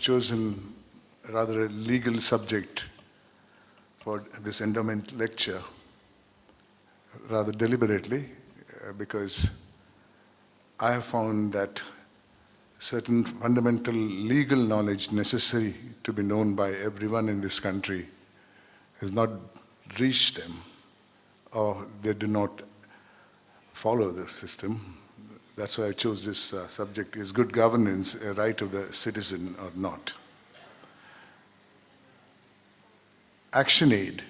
chosen rather a legal subject for this endowment lecture rather deliberately because I have found that certain fundamental legal knowledge necessary to be known by everyone in this country has not reached them, or they do not follow the system. That's why I chose this subject: is good governance a right of the citizen or not? ActionAid,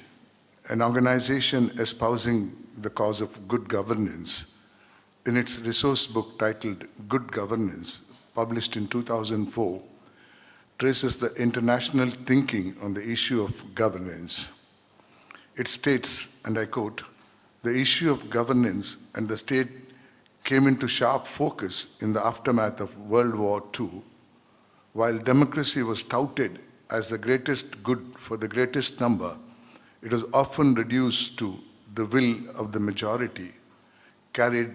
an organization espousing the cause of good governance, in its resource book titled Good Governance, published in 2004, traces the international thinking on the issue of governance. It states, and I quote, "The issue of governance and the state came into sharp focus in the aftermath of World War II, while democracy was touted as the greatest good for the greatest number. It was often reduced to the will of the majority, carried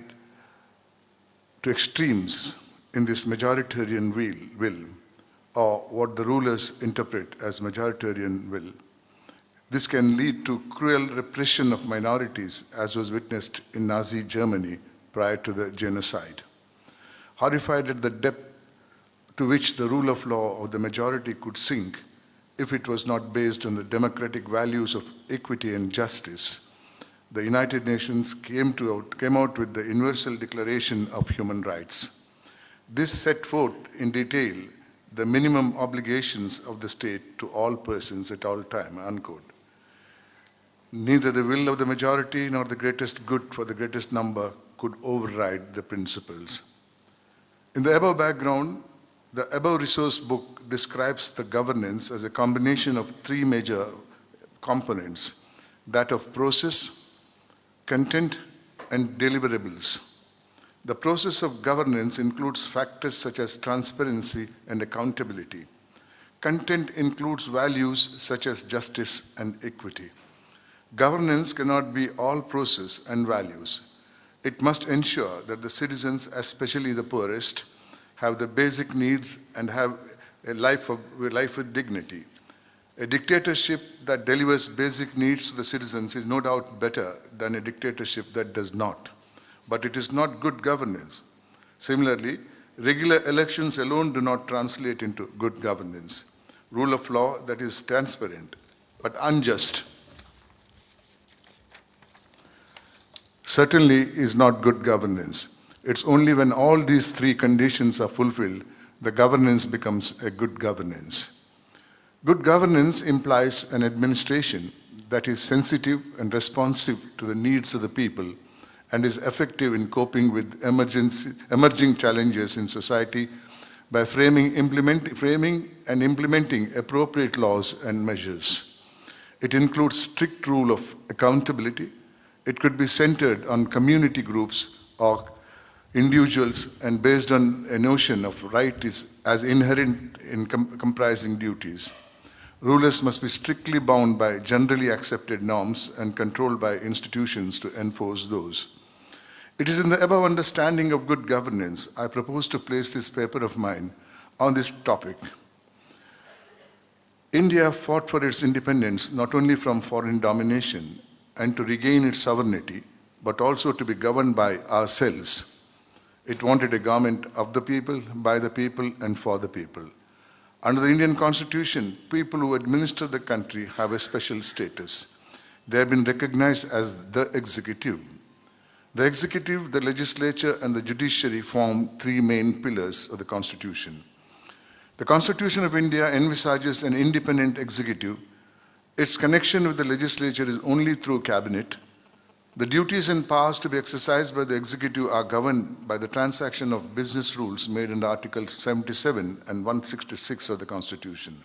to extremes in this majoritarian will, or what the rulers interpret as majoritarian will. This can lead to cruel repression of minorities, as was witnessed in Nazi Germany prior to the genocide. Horrified at the depth to which the rule of law of the majority could sink if it was not based on the democratic values of equity and justice, the United Nations came out with the Universal Declaration of Human Rights. This set forth in detail the minimum obligations of the state to all persons at all time," unquote. Neither the will of the majority nor the greatest good for the greatest number could override the principles. In the above background, the above resource book describes the governance as a combination of three major components: that of process, content, and deliverables. The process of governance includes factors such as transparency and accountability. Content includes values such as justice and equity. Governance cannot be all process and values. It must ensure that the citizens, especially the poorest, have the basic needs and have a life with dignity. A dictatorship that delivers basic needs to the citizens is no doubt better than a dictatorship that does not, but it is not good governance. Similarly, regular elections alone do not translate into good governance. Rule of law that is transparent but unjust certainly is not good governance. It's only when all these three conditions are fulfilled, the governance becomes a good governance. Good governance implies an administration that is sensitive and responsive to the needs of the people and is effective in coping with emerging challenges in society by framing and implementing appropriate laws and measures. It includes strict rule of accountability. It could be centered on community groups or individuals and based on a notion of right as inherent in comprising duties. Rulers must be strictly bound by generally accepted norms and controlled by institutions to enforce those. It is in the above understanding of good governance I propose to place this paper of mine on this topic. India fought for its independence not only from foreign domination and to regain its sovereignty, but also to be governed by ourselves. It wanted a government of the people, by the people, and for the people. Under the Indian Constitution, people who administer the country have a special status. They have been recognized as the executive. The executive, the legislature, and the judiciary form three main pillars of the Constitution. The Constitution of India envisages an independent executive. Its connection with the legislature is only through cabinet. The duties and powers to be exercised by the executive are governed by the transaction of business rules made under Articles 77 and 166 of the Constitution.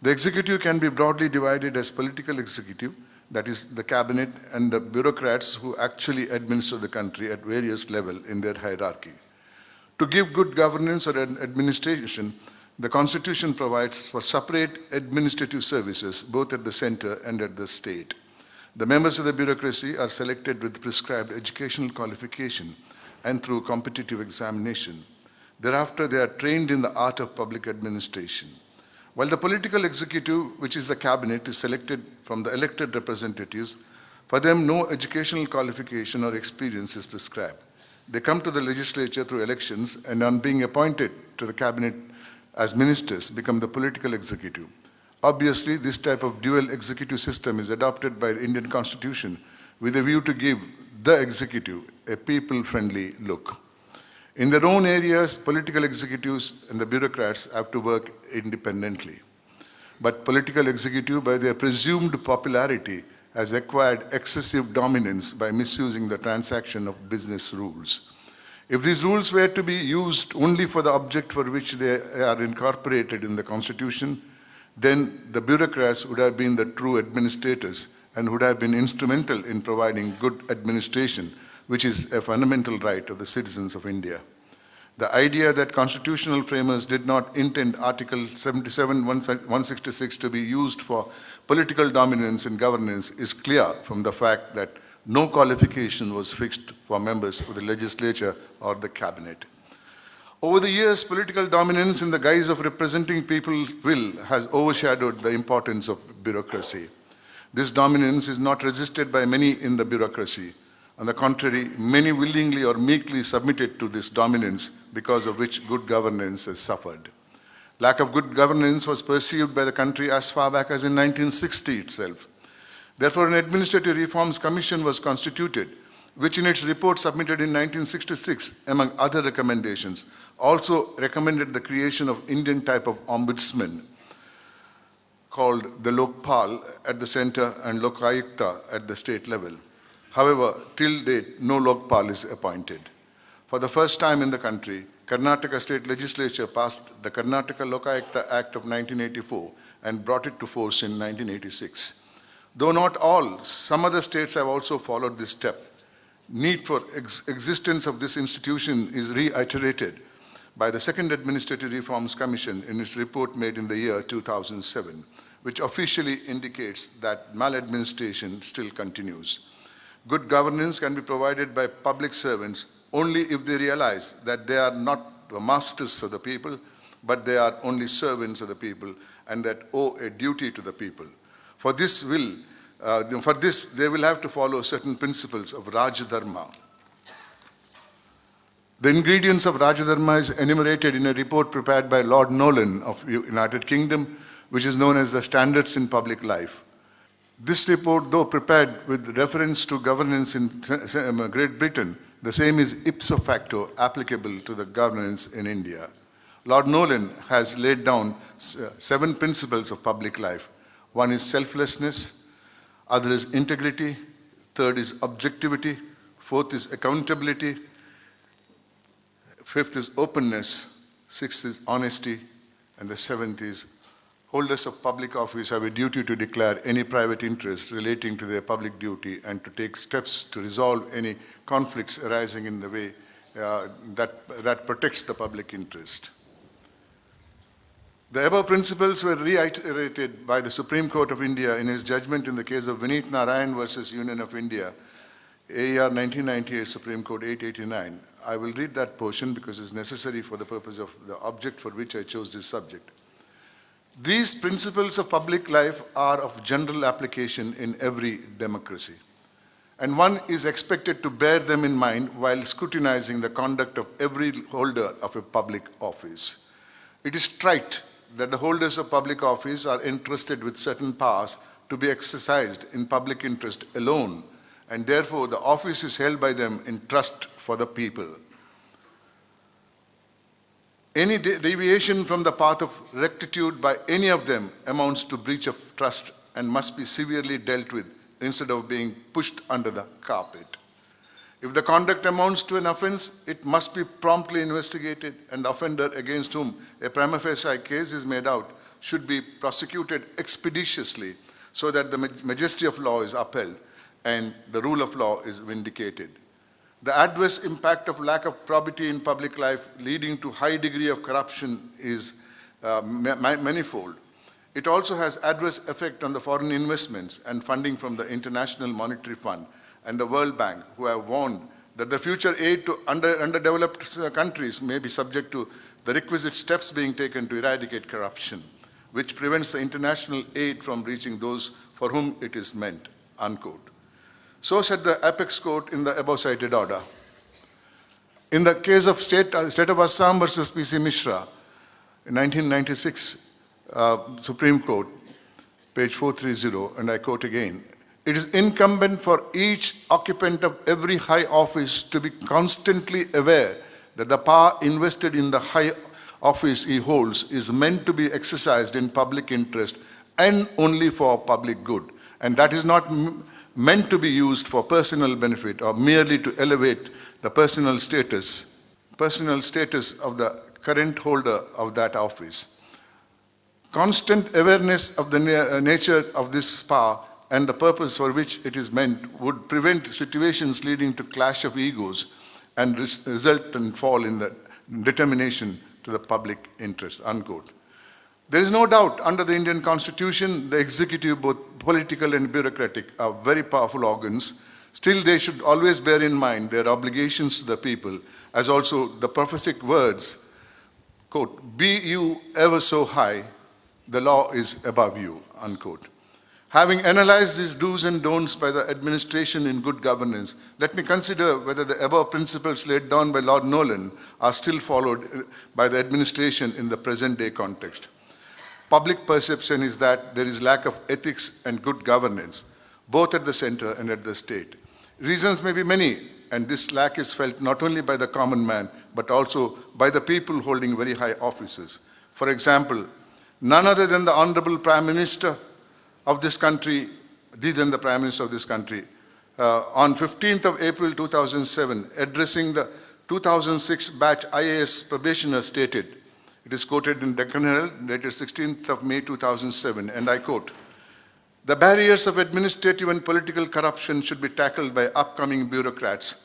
The executive can be broadly divided as political executive, that is the cabinet, and the bureaucrats who actually administer the country at various levels in their hierarchy. To give good governance or administration, the Constitution provides for separate administrative services both at the center and at the state. The members of the bureaucracy are selected with prescribed educational qualification and through competitive examination. Thereafter, they are trained in the art of public administration. While the political executive, which is the cabinet, is selected from the elected representatives, for them no educational qualification or experience is prescribed. They come to the legislature through elections and on being appointed to the cabinet as ministers become the political executive. Obviously, this type of dual executive system is adopted by the Indian Constitution with a view to give the executive a people-friendly look. In their own areas, political executives and the bureaucrats have to work independently. But political executive, by their presumed popularity, has acquired excessive dominance by misusing the transaction of business rules. If these rules were to be used only for the object for which they are incorporated in the Constitution, then the bureaucrats would have been the true administrators and would have been instrumental in providing good administration, which is a fundamental right of the citizens of India. The idea that constitutional framers did not intend Article 77-166 to be used for political dominance in governance is clear from the fact that no qualification was fixed for members of the legislature or the cabinet. Over the years, political dominance in the guise of representing people's will has overshadowed the importance of bureaucracy. This dominance is not resisted by many in the bureaucracy. On the contrary, many willingly or meekly submitted to this dominance, because of which good governance has suffered. Lack of good governance was perceived by the country as far back as in 1960 itself. Therefore, an Administrative Reforms Commission was constituted, which in its report submitted in 1966, among other recommendations, also recommended the creation of Indian type of ombudsman called the Lokpal at the center and Lokayukta at the state level. However, till date, no Lokpal is appointed. For the first time in the country, Karnataka State Legislature passed the Karnataka Lokayukta Act of 1984 and brought it to force in 1986. Though not all, some other states have also followed this step. Need for existence of this institution is reiterated by the Second Administrative Reforms Commission in its report made in the year 2007, which officially indicates that maladministration still continues. Good governance can be provided by public servants only if they realize that they are not the masters of the people, but they are only servants of the people and that owe a duty to the people. For this, they will have to follow certain principles of Rajadharma. The ingredients of Rajadharma is enumerated in a report prepared by Lord Nolan of United Kingdom, which is known as the Standards in Public Life. This report, though prepared with reference to governance in Great Britain, the same is ipso facto applicable to the governance in India. Lord Nolan has laid down 7 principles of public life. One is selflessness, other is integrity, third is objectivity, fourth is accountability, fifth is openness, sixth is honesty, and the seventh is holders of public office have a duty to declare any private interest relating to their public duty and to take steps to resolve any conflicts arising in the way that protects the public interest. The above principles were reiterated by the Supreme Court of India in its judgment in the case of Vineet Narayan versus Union of India, AER 1998, Supreme Court 889. I will read that portion because it's necessary for the purpose of the object for which I chose this subject. These principles of public life are of general application in every democracy, and one is expected to bear them in mind while scrutinizing the conduct of every holder of a public office. It is trite that the holders of public office are entrusted with certain powers to be exercised in public interest alone, and therefore the office is held by them in trust for the people. Any deviation from the path of rectitude by any of them amounts to breach of trust and must be severely dealt with instead of being pushed under the carpet. If the conduct amounts to an offense, it must be promptly investigated, and the offender against whom a prima facie case is made out should be prosecuted expeditiously so that the majesty of law is upheld and the rule of law is vindicated. The adverse impact of lack of probity in public life leading to high degree of corruption is manifold. It also has adverse effect on the foreign investments and funding from the International Monetary Fund and the World Bank, who have warned that the future aid to underdeveloped countries may be subject to the requisite steps being taken to eradicate corruption. which prevents the international aid from reaching those for whom it is meant, unquote. So said the apex court in the above cited order. In the case of State of Assam versus P.C. Mishra, in 1996, Supreme Court, page 430, and I quote again, "It is incumbent for each occupant of every high office to be constantly aware that the power invested in the high office he holds is meant to be exercised in public interest and only for public good, and that is not meant to be used for personal benefit or merely to elevate the personal status of the current holder of that office. Constant awareness of the nature of this power and the purpose for which it is meant would prevent situations leading to clash of egos and result and fall in the determination to the public interest," unquote. There is no doubt under the Indian Constitution, the executive, both political and bureaucratic, are very powerful organs. Still, they should always bear in mind their obligations to the people, as also the prophetic words, quote, "Be you ever so high, the law is above you," unquote. Having analyzed these do's and don'ts by the administration in good governance, let me consider whether the above principles laid down by Lord Nolan are still followed by the administration in the present day context. Public perception is that there is lack of ethics and good governance, both at the center and at the state. Reasons may be many, and this lack is felt not only by the common man, but also by the people holding very high offices. For example, none other than the Honorable Prime Minister of this country, on 15th of April 2007, addressing the 2006 batch IAS probationers stated, it is quoted in Deccan Herald, dated 16th of May 2007, and I quote, "The barriers of administrative and political corruption should be tackled by upcoming bureaucrats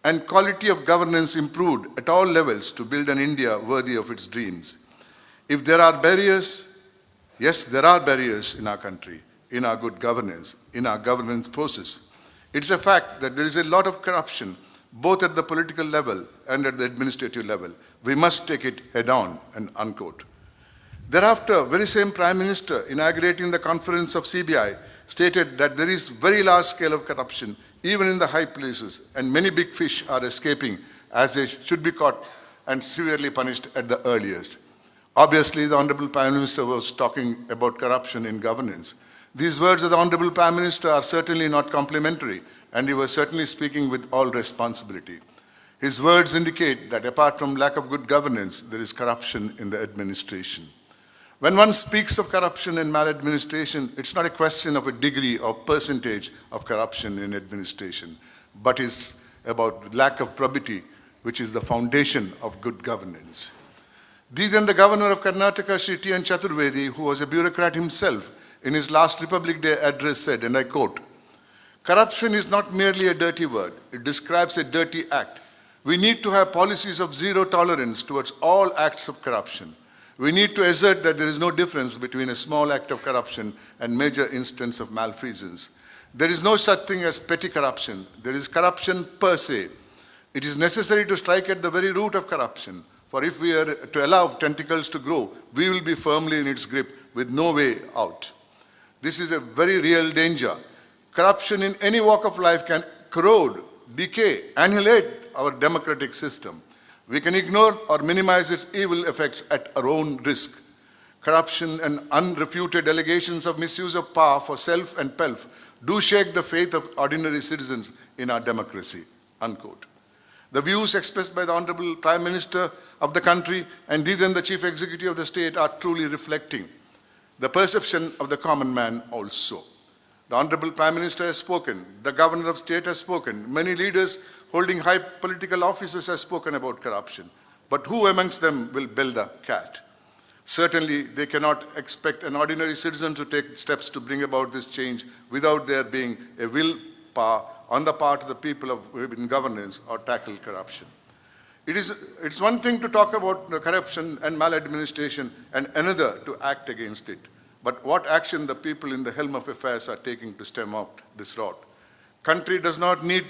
and quality of governance improved at all levels to build an India worthy of its dreams. If there are barriers, yes, there are barriers in our country, in our good governance, in our governance process. It's a fact that there is a lot of corruption, both at the political level and at the administrative level. We must take it head on," and unquote. Thereafter, very same Prime Minister, inaugurating the conference of CBI, stated that there is very large scale of corruption, even in the high places, and many big fish are escaping as they should be caught and severely punished at the earliest. Obviously, the Honorable Prime Minister was talking about corruption in governance. These words of the Honorable Prime Minister are certainly not complimentary, and he was certainly speaking with all responsibility. His words indicate that apart from lack of good governance, there is corruption in the administration. When one speaks of corruption and maladministration, it's not a question of a degree or percentage of corruption in administration, but it's about lack of probity, which is the foundation of good governance. Then the governor of Karnataka, Sri T. N. Chaturvedi, who was a bureaucrat himself, in his last Republic Day address said, and I quote, "Corruption is not merely a dirty word. It describes a dirty act. We need to have policies of zero tolerance towards all acts of corruption. We need to assert that there is no difference between a small act of corruption and major instance of malfeasance. There is no such thing as petty corruption. There is corruption per se. It is necessary to strike at the very root of corruption. For if we are to allow tentacles to grow, we will be firmly in its grip with no way out. This is a very real danger. Corruption in any walk of life can corrode, decay, annihilate our democratic system. We can ignore or minimize its evil effects at our own risk. Corruption and unrefuted allegations of misuse of power for self and pelf do shake the faith of ordinary citizens in our democracy," unquote. The views expressed by the Honorable Prime Minister of the country and then the Chief Executive of the state are truly reflecting the perception of the common man also. The Honorable Prime Minister has spoken, the Governor of State has spoken, many leaders holding high political offices have spoken about corruption. But who amongst them will bell the cat? Certainly, they cannot expect an ordinary citizen to take steps to bring about this change without there being a will power on the part of the people in governance or tackle corruption. It's one thing to talk about corruption and maladministration and another to act against it. But what action the people in the helm of affairs are taking to stem out this rot? Country does not need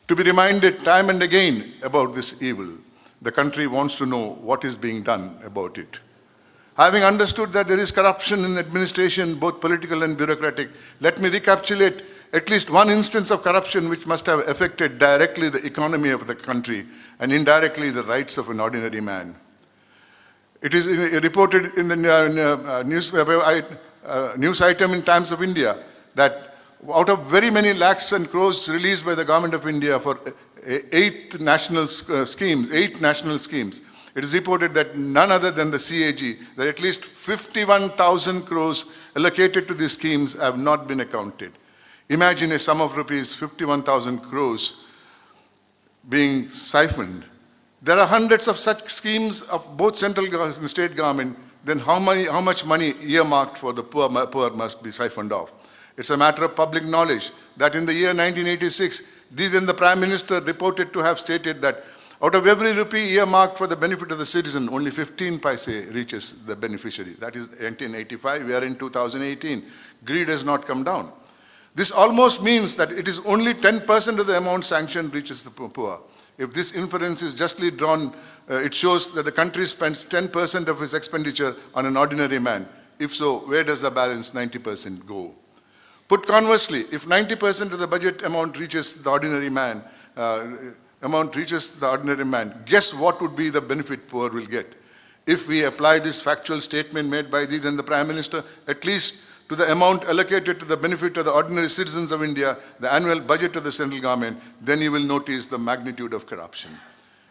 to be reminded time and again about this evil. The country wants to know what is being done about it. Having understood that there is corruption in administration, both political and bureaucratic, let me recapitulate at least one instance of corruption which must have affected directly the economy of the country and indirectly the rights of an ordinary man. It is reported in the news item in Times of India that out of very many lakhs and crores released by the government of India for eight national schemes, it is reported that none other than the CAG, that at least 51,000 crores allocated to these schemes have not been accounted. Imagine a sum of rupees 51,000 crores being siphoned. There are hundreds of such schemes of both central government and state government. Then how much money earmarked for the poor must be siphoned off? It's a matter of public knowledge that in the year 1986, then the Prime Minister reported to have stated that out of every rupee earmarked for the benefit of the citizen, only 15 paise reaches the beneficiary. That is 1985, we are in 2018. Greed has not come down. This almost means that it is only 10% of the amount sanctioned reaches the poor. If this inference is justly drawn, it shows that the country spends 10% of its expenditure on an ordinary man. If so, where does the balance 90% go? Put conversely, if 90% of the budget amount reaches the ordinary man, guess what would be the benefit poor will get? If we apply this factual statement made by then the Prime Minister, at least to the amount allocated to the benefit of the ordinary citizens of India, the annual budget of the central government, then you will notice the magnitude of corruption.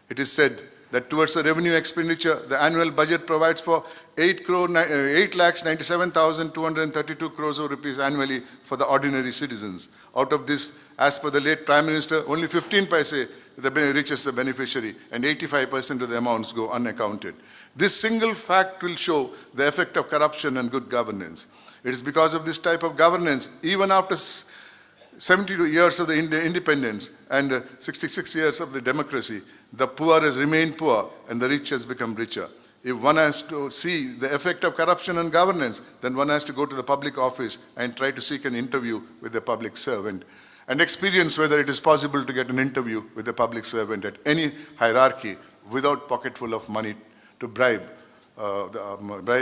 It is said that towards the revenue expenditure, the annual budget provides for 8,97,232 crores of rupees annually for the ordinary citizens. Out of this, as per the late Prime Minister, only 15 paise reaches the beneficiary and 85% of the amounts go unaccounted. This single fact will show the effect of corruption and good governance. It is because of this type of governance, even after 72 years of the independence and 66 years of the democracy, the poor has remained poor and the rich has become richer. If one has to see the effect of corruption and governance, then one has to go to the public office and try to seek an interview with a public servant and experience whether it is possible to get an interview with a public servant at any hierarchy without pocketful of money to bribe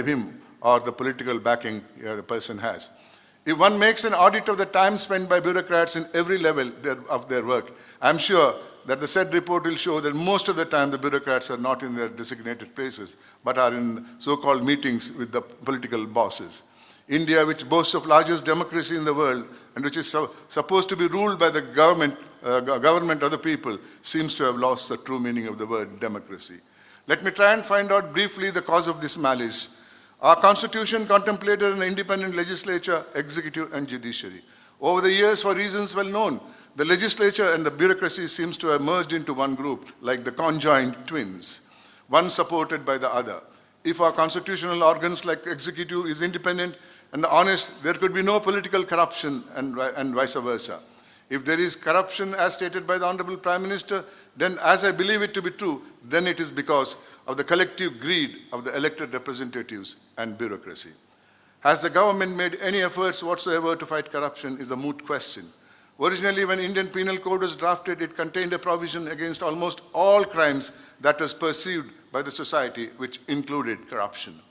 him or the political backing the person has. If one makes an audit of the time spent by bureaucrats in every level of their work, I'm sure that the said report will show that most of the time the bureaucrats are not in their designated places, but are in so-called meetings with the political bosses. India, which boasts of largest democracy in the world and which is supposed to be ruled by the government of the people, seems to have lost the true meaning of the word democracy. Let me try and find out briefly the cause of this malice. Our constitution contemplated an independent legislature, executive and judiciary. Over the years, for reasons well known, the legislature and the bureaucracy seems to have merged into one group, like the conjoined twins, one supported by the other. If our constitutional organs like executive is independent and honest, there could be no political corruption and vice versa. If there is corruption as stated by the Honorable Prime Minister, then as I believe it to be true, then it is because of the collective greed of the elected representatives and bureaucracy. Has the government made any efforts whatsoever to fight corruption is a moot question. Originally, when Indian Penal Code was drafted, it contained a provision against almost all crimes that was perceived by the society, which included corruption.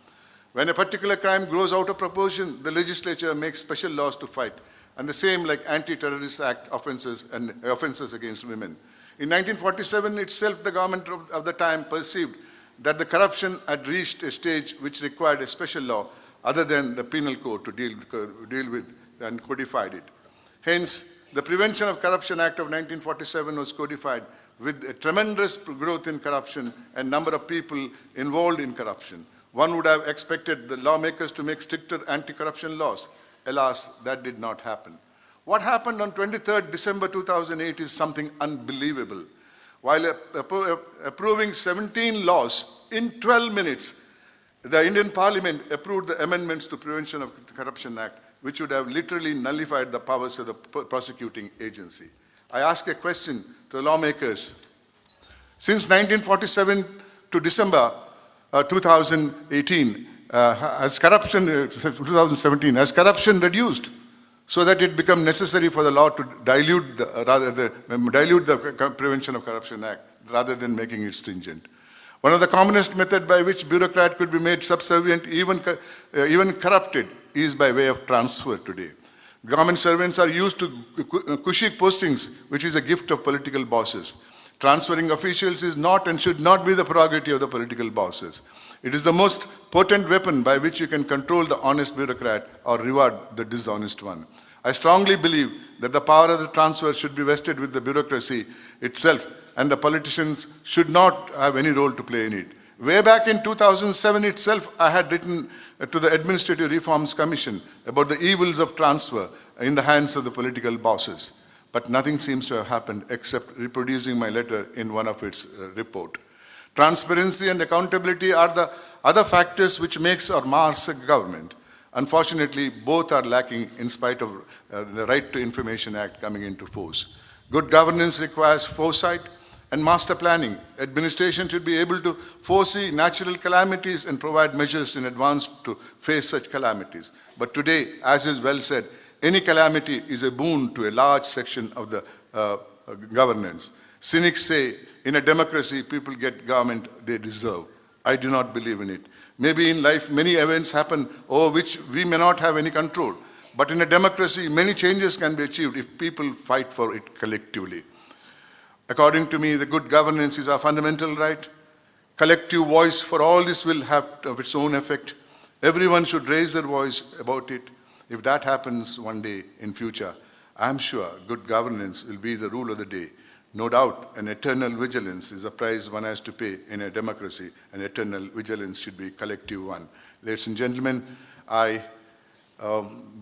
When a particular crime grows out of proportion, the legislature makes special laws to fight, and the same like Anti-Terrorist Act offences and offences against women. In 1947 itself, the government of the time perceived that the corruption had reached a stage which required a special law other than the Penal Code to deal with and codified it. Hence, the Prevention of Corruption Act of 1947 was codified with a tremendous growth in corruption and number of people involved in corruption. One would have expected the lawmakers to make stricter anti-corruption laws. Alas, that did not happen. What happened on 23rd December 2008 is something unbelievable. While approving 17 laws in 12 minutes, the Indian Parliament approved the amendments to Prevention of the Corruption Act, which would have literally nullified the powers of the prosecuting agency. I ask a question to the lawmakers. Since 1947 to December 2018, has corruption, 2017, has corruption reduced so that it become necessary for the law to dilute the Prevention of Corruption Act rather than making it stringent? One of the commonest methods by which bureaucrat could be made subservient, even corrupted, is by way of transfer today. Government servants are used to cushy postings, which is a gift of political bosses. Transferring officials is not and should not be the prerogative of the political bosses. It is the most potent weapon by which you can control the honest bureaucrat or reward the dishonest one. I strongly believe that the power of the transfer should be vested with the bureaucracy itself, and the politicians should not have any role to play in it. Way back in 2007 itself, I had written to the Administrative Reforms Commission about the evils of transfer in the hands of the political bosses. But nothing seems to have happened except reproducing my letter in one of its report. Transparency and accountability are the other factors which makes or mars a government. Unfortunately, both are lacking in spite of the Right to Information Act coming into force. Good governance requires foresight and master planning. Administration should be able to foresee natural calamities and provide measures in advance to face such calamities. But today, as is well said, any calamity is a boon to a large section of the governance. Cynics say, in a democracy, people get government they deserve. I do not believe in it. Maybe in life, many events happen over which we may not have any control. But in a democracy, many changes can be achieved if people fight for it collectively. According to me, the good governance is our fundamental right. Collective voice for all this will have its own effect. Everyone should raise their voice about it. If that happens one day in future, I am sure good governance will be the rule of the day. No doubt, an eternal vigilance is a price one has to pay in a democracy. An eternal vigilance should be a collective one. Ladies and gentlemen, I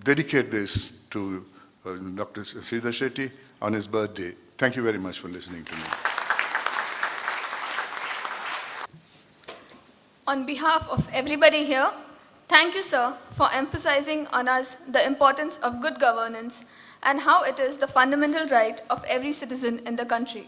dedicate this to Dr. Sridhar Shetty on his birthday. Thank you very much for listening to me. On behalf of everybody here, thank you, sir, for emphasizing on us the importance of good governance and how it is the fundamental right of every citizen in the country.